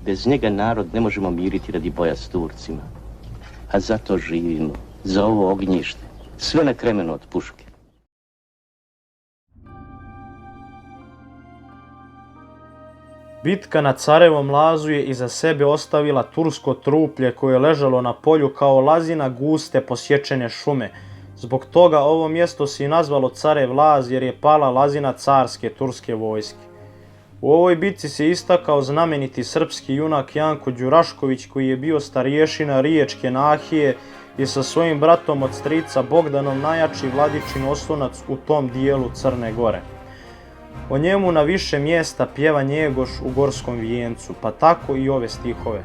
Bez njega narod ne možemo miriti radi boja s Turcima. A zato živimo, za ovo ognjište, sve na kremenu od puške. Bitka na Carevom lazu je iza sebe ostavila tursko truplje koje je ležalo na polju kao lazina guste posječene šume. Zbog toga ovo mjesto se i nazvalo Carev laz jer je pala lazina carske turske vojske. U ovoj bitci se istakao znameniti srpski junak Janko Đurašković koji je bio starješina Riječke nahije i sa svojim bratom od strica Bogdanom najjači vladičin oslonac u tom dijelu Crne Gore. O njemu na više mjesta pjeva Njegoš u Gorskom vijencu, pa tako i ove stihove.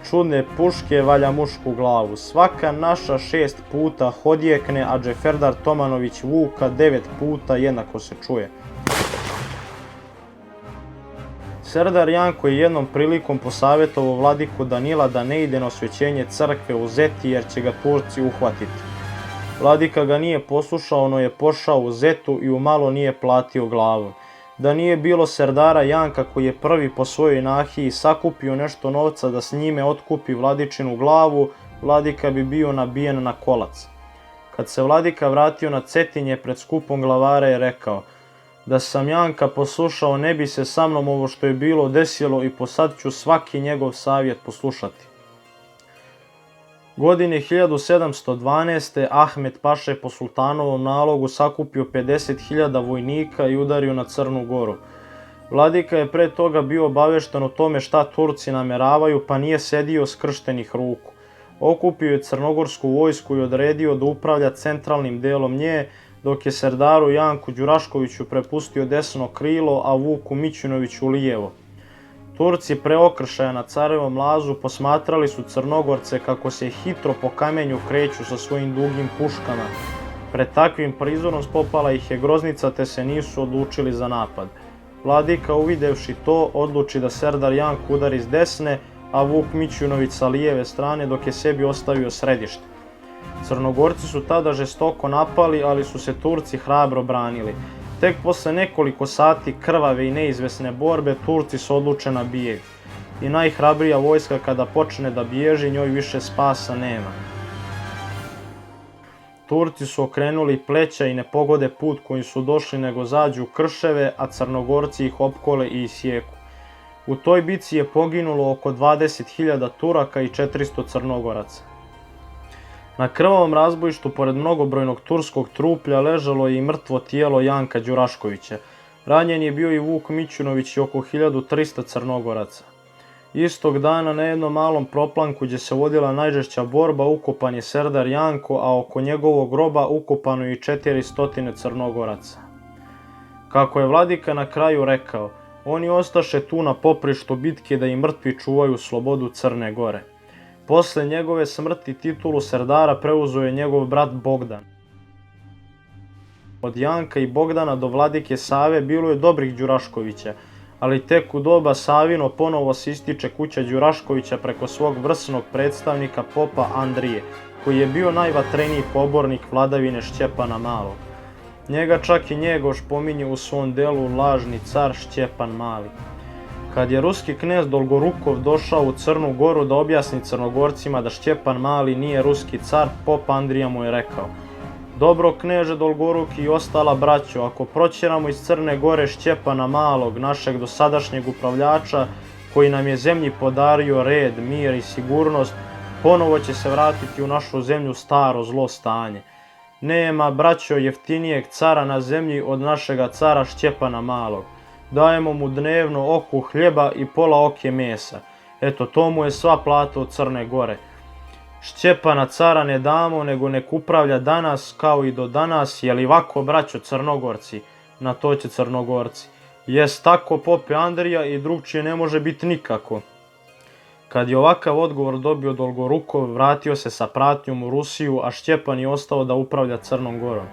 Čudne puške valja mušku glavu, svaka naša 6 puta hodjekne, a Džeferdar Tomanović Vuka 9 puta jednako se čuje. Serdar Janko je jednom prilikom posavjetovao vladiku Danila da ne ide na osvećenje crkve u Zeti jer će ga Turci uhvatiti. Vladika ga nije poslušao, no je pošao u Zetu i umalo nije platio glavu. Da nije bilo Serdara Janka koji je prvi po svojoj nahiji sakupio nešto novca da s njime otkupi vladičinu glavu, vladika bi bio nabijen na kolac. Kad se vladika vratio na Cetinje pred skupom glavara je rekao: da sam Janka poslušao ne bi se sa mnom ovo što je bilo desilo i posad ću svaki njegov savjet poslušati. Godine 1712. Ahmet Paša po sultanovom nalogu sakupio 50.000 vojnika i udario na Crnu Goru. Vladika je pre toga bio obavešten o tome šta Turci nameravaju, pa nije sedio skrštenih ruku. Okupio je crnogorsku vojsku i odredio da upravlja centralnim delom nje, dok je Serdaru Janku Đuraškoviću prepustio desno krilo, a Vuku Mićunoviću lijevo. Turci pre okršaja na Carevom lazu posmatrali su Crnogorce kako se hitro po kamenju kreću sa svojim dugim puškama. Pred takvim prizorom spopala ih je groznica te se nisu odlučili za napad. Vladika uvidevši to odluči da Serdar Janku udari s desne, a Vuk Mićunović sa lijeve strane dok je sebi ostavio središte. Crnogorci su tada žestoko napali, ali su se Turci hrabro branili. Tek posle nekoliko sati krvave i neizvesne borbe Turci se odluče na bijeg. I najhrabrija vojska kada počne da bježi, njoj više spasa nema. Turci su okrenuli pleća i ne pogode put kojim su došli nego zađu u krševe, a Crnogorci ih opkole i isjeku. U toj bitci je poginulo oko 20.000 Turaka i 400 Crnogoraca. Na krvavom razbojištu pored mnogobrojnog turskog truplja ležalo je i mrtvo tijelo Janka Đuraškovića. Ranjen je bio i Vuk Mićunović i oko 1300 Crnogoraca. Istog dana na jednom malom proplanku gdje se vodila najžešća borba ukopan je Serdar Janko, a oko njegovog groba ukopano je i 400 Crnogoraca. Kako je vladika na kraju rekao, oni ostaše tu na poprištu bitke da im mrtvi čuvaju slobodu Crne Gore. Posle njegove smrti titulu Serdara preuzeo je njegov brat Bogdan. Od Janka i Bogdana do vladike Save bilo je dobrih Đuraškovića, ali tek u doba Savino ponovo se ističe kuća Đuraškovića preko svog vrsnog predstavnika popa Andrije, koji je bio najvatreniji pobornik vladavine Šćepana Malog. Njega čak i Njegoš pominje u svom delu Lažni car Šćepan Mali. Kad je ruski knez Dolgorukov došao u Crnu Goru da objasni Crnogorcima da Šćepan Mali nije ruski car, pop Andrija mu je rekao: dobro kneže Dolgoruki i ostala braćo, ako proćeramo iz Crne Gore Šćepana Malog, našeg dosadašnjeg upravljača, koji nam je zemlji podario red, mir i sigurnost, ponovo će se vratiti u našu zemlju staro zlo stanje. Nema, braćo, jeftinijeg cara na zemlji od našega cara Šćepana Malog. Dajemo mu dnevno oku hljeba i pola oke mesa. Eto, to mu je sva plata od Crne Gore. Šćepana cara ne damo, nego nek upravlja danas kao i do danas, je li ovako, braćo Crnogorci? Na to će Crnogorci: jest tako, pope Andrija, i drugčije ne može biti nikako. Kad je ovakav odgovor dobio Dolgorukov, vratio se sa pratnjom u Rusiju, a Šćepan je ostao da upravlja Crnom Gorom.